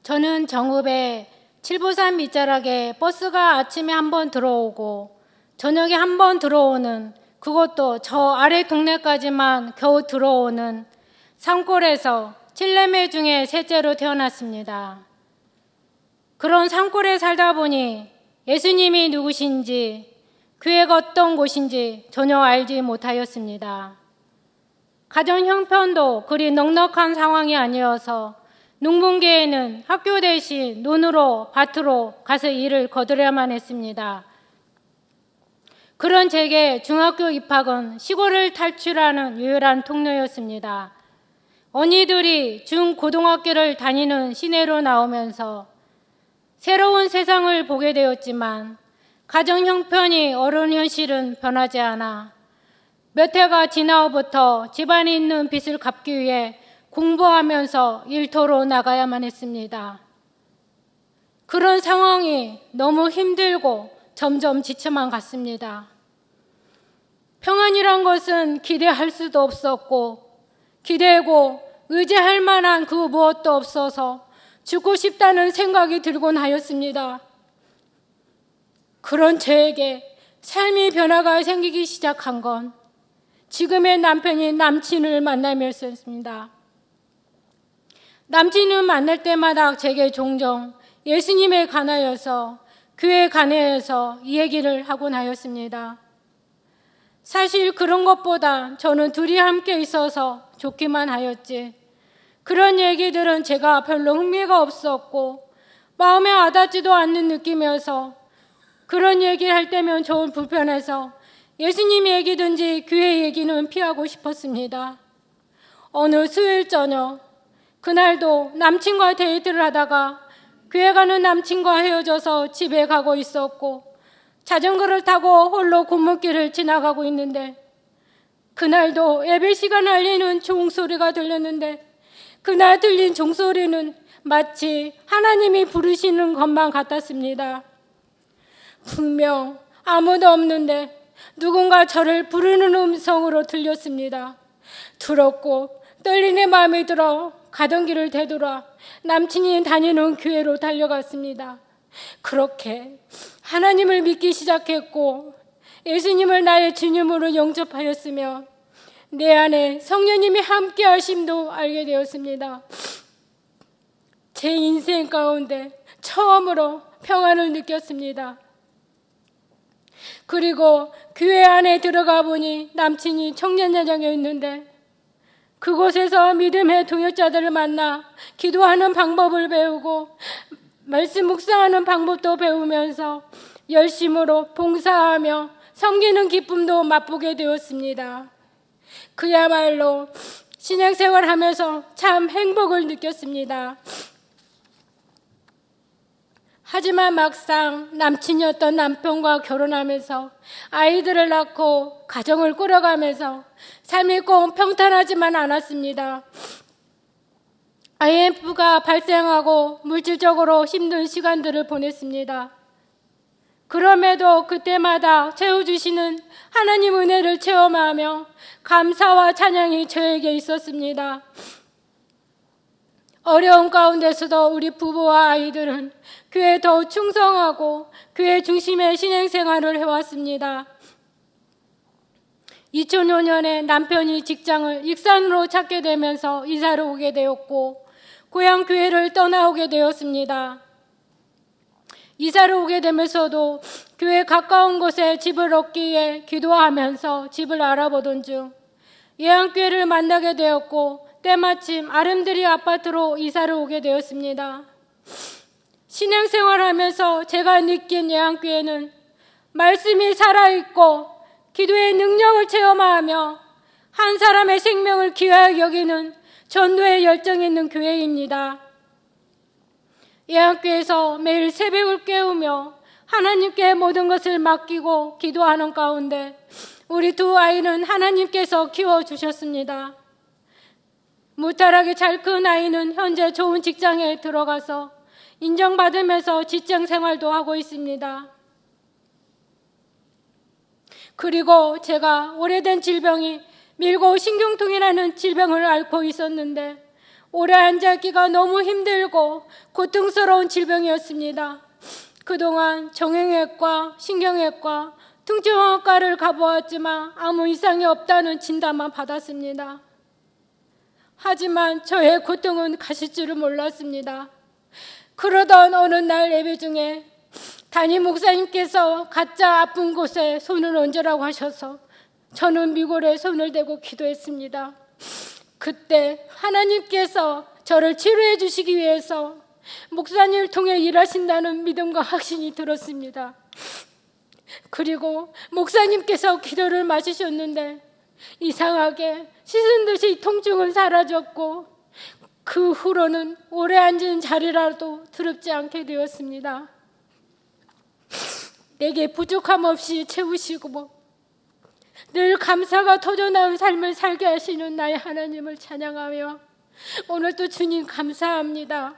저는 정읍에 칠보산 밑자락에 버스가 아침에 한 번 들어오고 저녁에 한 번 들어오는, 그것도 저 아래 동네까지만 겨우 들어오는 산골에서 7남매 중에 셋째로 태어났습니다. 그런 산골에 살다 보니 예수님이 누구신지, 교회가 어떤 곳인지 전혀 알지 못하였습니다. 가정 형편도 그리 넉넉한 상황이 아니어서 농번기에는 학교 대신 논으로 밭으로 가서 일을 거두려만 했습니다. 그런 제게 중학교 입학은 시골을 탈출하는 유일한 통로였습니다. 언니들이 중고등학교를 다니는 시내로 나오면서 새로운 세상을 보게 되었지만 가정 형편이 어려운 현실은 변하지 않아 몇 해가 지나 후부터 집안에 있는 빚을 갚기 위해 공부하면서 일터로 나가야만 했습니다. 그런 상황이 너무 힘들고 점점 지쳐만 갔습니다. 평안이란 것은 기대할 수도 없었고 기대고 의지할 만한 그 무엇도 없어서 죽고 싶다는 생각이 들곤 하였습니다. 그런 저에게 삶의 변화가 생기기 시작한 건 지금의 남편인 남친을 만나면서였습니다. 남친을 만날 때마다 제게 종종 예수님에 관하여서, 교회에 관하여서 이 얘기를 하곤 하였습니다. 사실 그런 것보다 저는 둘이 함께 있어서 좋기만 하였지, 그런 얘기들은 제가 별로 흥미가 없었고 마음에 와닿지도 않는 느낌이어서 그런 얘기를 할 때면 좀 불편해서 예수님 얘기든지 교회 얘기는 피하고 싶었습니다. 어느 수요일 저녁, 그날도 남친과 데이트를 하다가 교회 가는 남친과 헤어져서 집에 가고 있었고 자전거를 타고 홀로 골목길을 지나가고 있는데 그날도 예배 시간 알리는 종소리가 들렸는데 그날 들린 종소리는 마치 하나님이 부르시는 것만 같았습니다. 분명 아무도 없는데 누군가 저를 부르는 음성으로 들렸습니다. 두렵고 떨리는 마음이 들어 가던 길을 되돌아 남친이 다니는 교회로 달려갔습니다. 그렇게 하나님을 믿기 시작했고 예수님을 나의 주님으로 영접하였으며 내 안에 성령님이 함께 하심도 알게 되었습니다. 제 인생 가운데 처음으로 평안을 느꼈습니다. 그리고 교회 안에 들어가 보니 남친이 청년야장에 있는데 그곳에서 믿음의 동역자들을 만나 기도하는 방법을 배우고 말씀 묵상하는 방법도 배우면서 열심으로 봉사하며 섬기는 기쁨도 맛보게 되었습니다. 그야말로 신앙생활하면서 참 행복을 느꼈습니다. 하지만 막상 남친이었던 남편과 결혼하면서 아이들을 낳고 가정을 꾸려가면서 삶이 꼭 평탄하지만 않았습니다. IMF가 발생하고 물질적으로 힘든 시간들을 보냈습니다. 그럼에도 그때마다 채워주시는 하나님 은혜를 체험하며 감사와 찬양이 저에게 있었습니다. 어려운 가운데서도 우리 부부와 아이들은 교회에 더 충성하고 교회 중심의 신앙생활을 해왔습니다. 2005년에 남편이 직장을 익산으로 찾게 되면서 이사를 오게 되었고 고향 교회를 떠나오게 되었습니다. 이사를 오게 되면서도 교회 가까운 곳에 집을 얻기 위해 기도하면서 집을 알아보던 중 예안교회를 만나게 되었고 때마침 아름드리 아파트로 이사를 오게 되었습니다. 신앙생활하면서 제가 느낀 예안교회는 말씀이 살아있고 기도의 능력을 체험하며 한 사람의 생명을 귀하게 여기는 전도의 열정이 있는 교회입니다. 예안교회에서 매일 새벽을 깨우며 하나님께 모든 것을 맡기고 기도하는 가운데 우리 두 아이는 하나님께서 키워주셨습니다. 무탈하게 잘 큰 아이는 현재 좋은 직장에 들어가서 인정받으면서 직장 생활도 하고 있습니다. 그리고 제가 오래된 질병이 밀고 신경통이라는 질병을 앓고 있었는데 오래 앉아있기가 너무 힘들고 고통스러운 질병이었습니다. 그동안 정형외과, 신경외과, 통증외과를 가보았지만 아무 이상이 없다는 진단만 받았습니다. 하지만 저의 고통은 가실 줄을 몰랐습니다. 그러던 어느 날 예배 중에 담임 목사님께서 가짜 아픈 곳에 손을 얹으라고 하셔서 저는 미골에 손을 대고 기도했습니다. 그때 하나님께서 저를 치료해 주시기 위해서 목사님을 통해 일하신다는 믿음과 확신이 들었습니다. 그리고 목사님께서 기도를 마치셨는데 이상하게 씻은 듯이 통증은 사라졌고 그 후로는 오래 앉은 자리라도 두렵지 않게 되었습니다. 내게 부족함 없이 채우시고 늘 감사가 터져나온 삶을 살게 하시는 나의 하나님을 찬양하며 오늘도 주님 감사합니다.